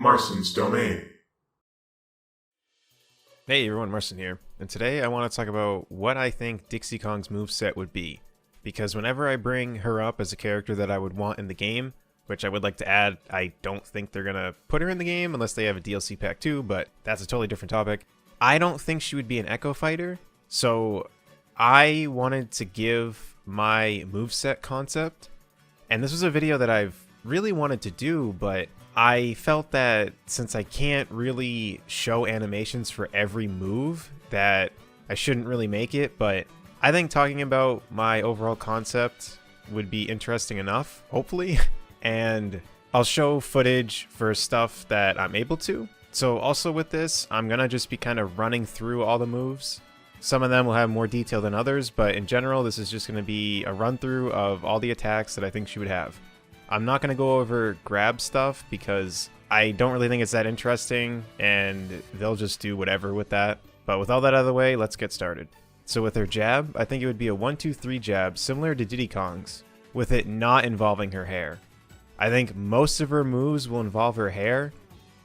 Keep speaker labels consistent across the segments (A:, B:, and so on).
A: Marston's Domain.
B: Hey everyone, Marston here, and today I want to talk about what I think Dixie Kong's moveset would be, because whenever I bring her up as a character that I would want in the game, which I would like to add, I don't think they're going to put her in the game unless they have a DLC pack too, but that's a totally different topic. I don't think she would be an Echo Fighter, so I wanted to give my moveset concept, and this was a video that I've really wanted to do, but I felt that since I can't really show animations for every move, that I shouldn't really make it, but I think talking about my overall concept would be interesting enough, hopefully, and I'll show footage for stuff that I'm able to. So also with this, I'm gonna just be kind of running through all the moves. Some of them will have more detail than others, but in general, this is just gonna be a run through of all the attacks that I think she would have. I'm not going to go over grab stuff because I don't really think it's that interesting and they'll just do whatever with that. But with all that out of the way, let's get started. So with her jab, I think it would be a 1-2-3 jab similar to Diddy Kong's, with it not involving her hair. I think most of her moves will involve her hair,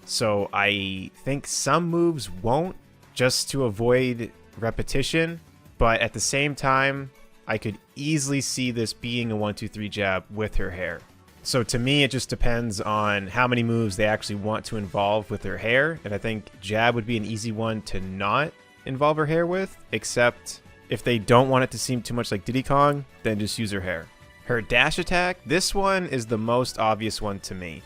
B: so I think some moves won't, just to avoid repetition, but at the same time, I could easily see this being a 1-2-3 jab with her hair. So to me, it just depends on how many moves they actually want to involve with her hair, and I think jab would be an easy one to not involve her hair with, except if they don't want it to seem too much like Diddy Kong, then just use her hair. Her dash attack, this one is the most obvious one to me,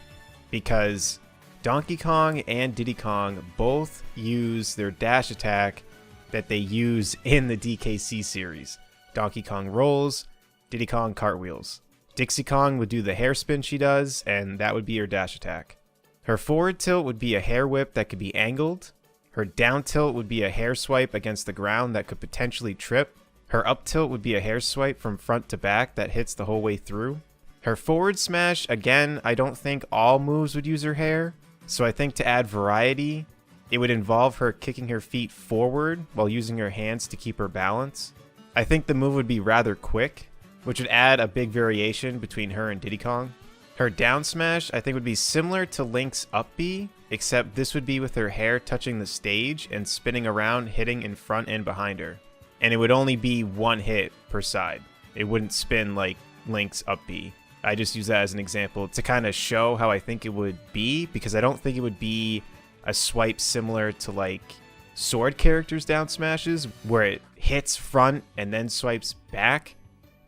B: because Donkey Kong and Diddy Kong both use their dash attack that they use in the DKC series. Donkey Kong rolls, Diddy Kong cartwheels. Dixie Kong would do the hair spin she does, and that would be her dash attack. Her forward tilt would be a hair whip that could be angled. Her down tilt would be a hair swipe against the ground that could potentially trip. Her up tilt would be a hair swipe from front to back that hits the whole way through. Her forward smash, again, I don't think all moves would use her hair, so I think to add variety, it would involve her kicking her feet forward while using her hands to keep her balance. I think the move would be rather quick, which would add a big variation between her and Diddy Kong. Her down smash, I think, would be similar to Link's up B, except this would be with her hair touching the stage and spinning around, hitting in front and behind her. And it would only be one hit per side. It wouldn't spin like Link's up B. I just use that as an example to kind of show how I think it would be, because I don't think it would be a swipe similar to like Sword characters' down smashes, where it hits front and then swipes back.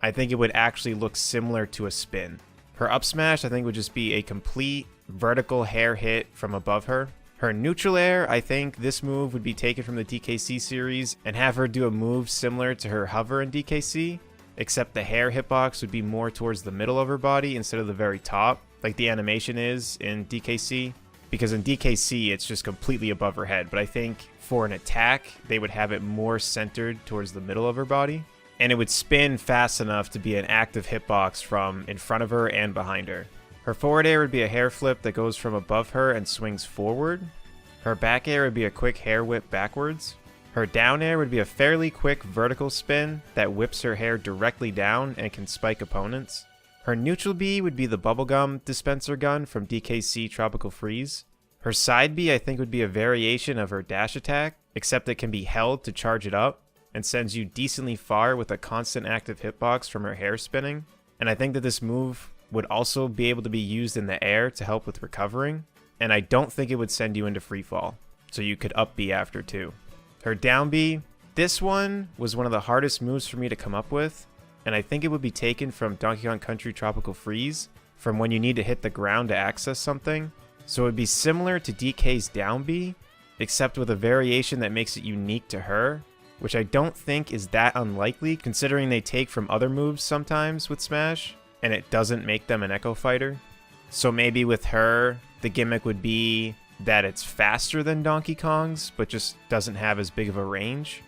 B: I think it would actually look similar to a spin. Her up smash, I think, would just be a complete vertical hair hit from above her. Her neutral air, I think this move would be taken from the DKC series and have her do a move similar to her hover in DKC, except the hair hitbox would be more towards the middle of her body instead of the very top, like the animation is in DKC. Because in DKC, it's just completely above her head, but I think for an attack, they would have it more centered towards the middle of her body. And it would spin fast enough to be an active hitbox from in front of her and behind her. Her forward air would be a hair flip that goes from above her and swings forward. Her back air would be a quick hair whip backwards. Her down air would be a fairly quick vertical spin that whips her hair directly down and can spike opponents. Her neutral B would be the bubblegum dispenser gun from DKC Tropical Freeze. Her side B, I think, would be a variation of her dash attack, except it can be held to charge it up, and sends you decently far with a constant active hitbox from her hair spinning. And I think that this move would also be able to be used in the air to help with recovering, and I don't think it would send you into free fall, so you could up B after too. Her down B, this one was one of the hardest moves for me to come up with, and I think it would be taken from Donkey Kong Country Tropical Freeze, from when you need to hit the ground to access something. So it would be similar to DK's down B, except with a variation that makes it unique to her, which I don't think is that unlikely, considering they take from other moves sometimes with Smash, and it doesn't make them an Echo Fighter. So maybe with her, the gimmick would be that it's faster than Donkey Kong's, but just doesn't have as big of a range.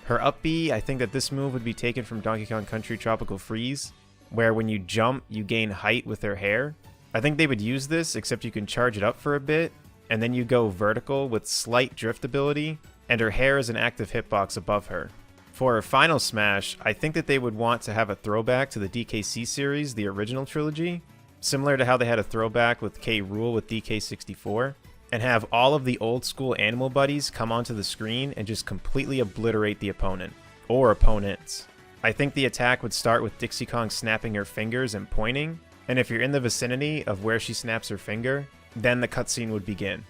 B: Her up B, I think that this move would be taken from Donkey Kong Country Tropical Freeze, where when you jump, you gain height with her hair. I think they would use this, except you can charge it up for a bit, and then you go vertical with slight drift ability, and her hair is an active hitbox above her. For her final smash, I think that they would want to have a throwback to the DKC series, the original trilogy. similar to how they had a throwback with K. Rool with DK64, and have all of the old school animal buddies come onto the screen and just completely obliterate the opponent, or opponents. I think the attack would start with Dixie Kong snapping her fingers and pointing, and if you're in the vicinity of where she snaps her finger, then the cutscene would begin.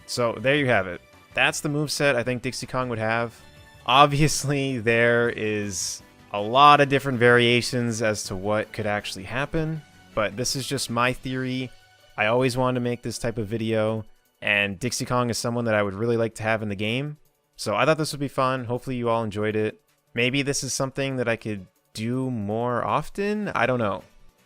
B: So there you have it. That's the moveset I think Dixie Kong would have. Obviously, there is a lot of different variations as to what could actually happen, but this is just my theory. I always wanted to make this type of video, and Dixie Kong is someone that I would really like to have in the game. So I thought this would be fun. Hopefully you all enjoyed it. Maybe this is something that I could do more often? I don't know.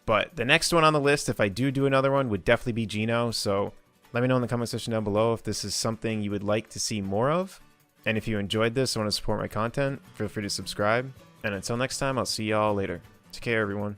B: But the next one on the list, if I do another one, would definitely be Geno. So let me know in the comment section down below if this is something you would like to see more of. And if you enjoyed this and want to support my content, feel free to subscribe. And until next time, I'll see y'all later. Take care, everyone.